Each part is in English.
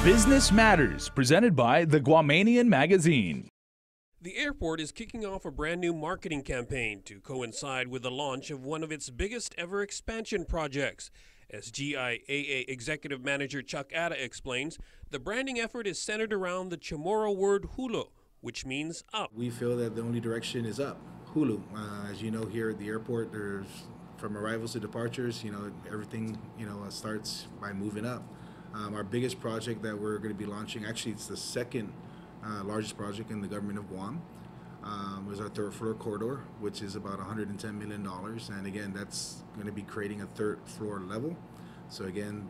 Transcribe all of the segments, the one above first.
Business Matters, presented by the Guamanian Magazine. The airport is kicking off a brand new marketing campaign to coincide with the launch of one of its biggest ever expansion projects. As GIAA Executive Manager Chuck Atta explains, the branding effort is centered around the Chamorro word hulo, which means up. We feel that the only direction is up, hulu. As you know, here at the airport, there's from arrivals to departures, everything, starts by moving up. Our biggest project that we're going to be launching, actually it's the second largest project in the government of Guam, was our third floor corridor, which is about $110 million. And again, that's going to be creating a third floor level. So again,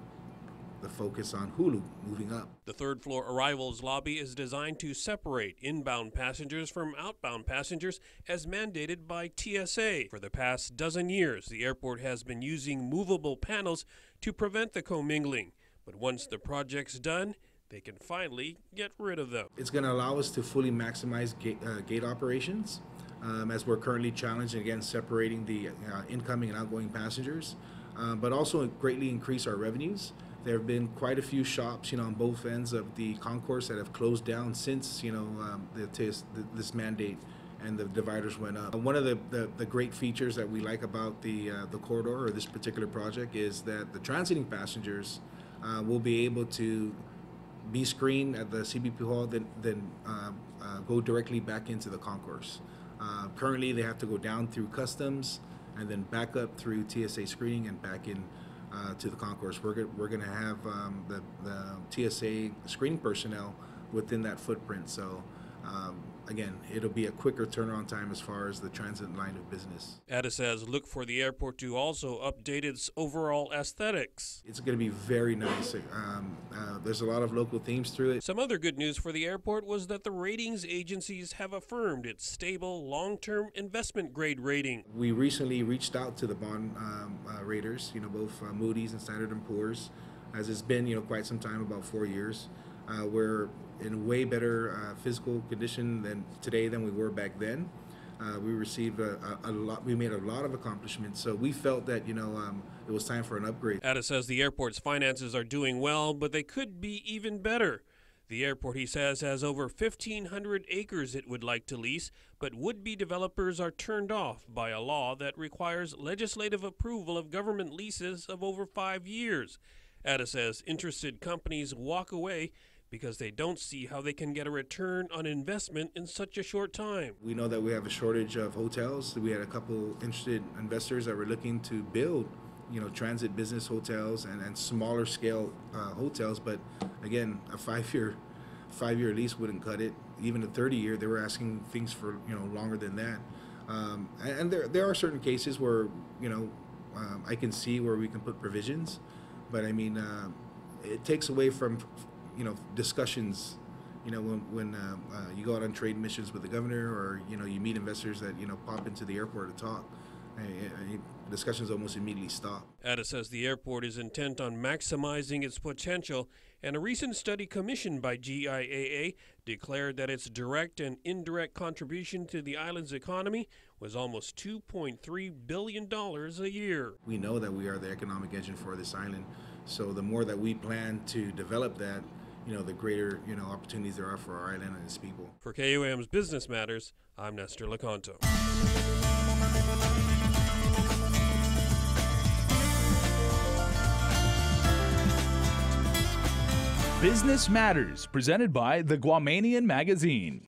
the focus on hulu, moving up. The third floor arrivals lobby is designed to separate inbound passengers from outbound passengers as mandated by TSA. For the past dozen years, the airport has been using movable panels to prevent the commingling. But once the project's done, they can finally get rid of them. It's going to allow us to fully maximize gate operations, as we're currently challenged again separating the incoming and outgoing passengers, but also greatly increase our revenues. There have been quite a few shops, on both ends of the concourse that have closed down since, this mandate and the dividers went up. One of the great features that we like about the corridor or this particular project is that the transiting passengers will be able to be screened at the CBP hall, then go directly back into the concourse. Currently, they have to go down through customs and then back up through TSA screening and back in to the concourse. We're going to have the TSA screening personnel within that footprint. So again, it'll be a quicker turnaround time as far as the transit line of business. Atta says look for the airport to also update its overall aesthetics. It's going to be very nice. There's a lot of local themes through it. Some other good news for the airport was that the ratings agencies have affirmed its stable, long-term investment grade rating. We recently reached out to the bond raters, both Moody's and Standard & Poor's, as it's been, quite some time, about 4 years. We're in way better physical condition today than we were back then. We received a lot. We made a lot of accomplishments, so we felt that it was time for an upgrade. Atta says the airport's finances are doing well, but they could be even better. The airport, he says, has over 1,500 acres it would like to lease, but would-be developers are turned off by a law that requires legislative approval of government leases of over 5 years. Atta says interested companies walk away because they don't see how they can get a return on investment in such a short time. We know that we have a shortage of hotels. We had a couple interested investors that were looking to build, transit business hotels and smaller scale hotels. But again, a five-year lease wouldn't cut it. Even a 30-year, they were asking things for longer than that. And there are certain cases where I can see where we can put provisions, but I mean it takes away from discussions, when you go out on trade missions with the governor, or you meet investors that pop into the airport to talk. Discussions almost immediately stop. Atta says the airport is intent on maximizing its potential, and a recent study commissioned by GIAA declared that its direct and indirect contribution to the island's economy was almost $2.3 billion a year. We know that we are the economic engine for this island, so the more that we plan to develop that, the greater opportunities there are for our island and its people. For KUAM's Business Matters, I'm Nestor Lecanto. Business Matters, presented by the Guamanian Magazine.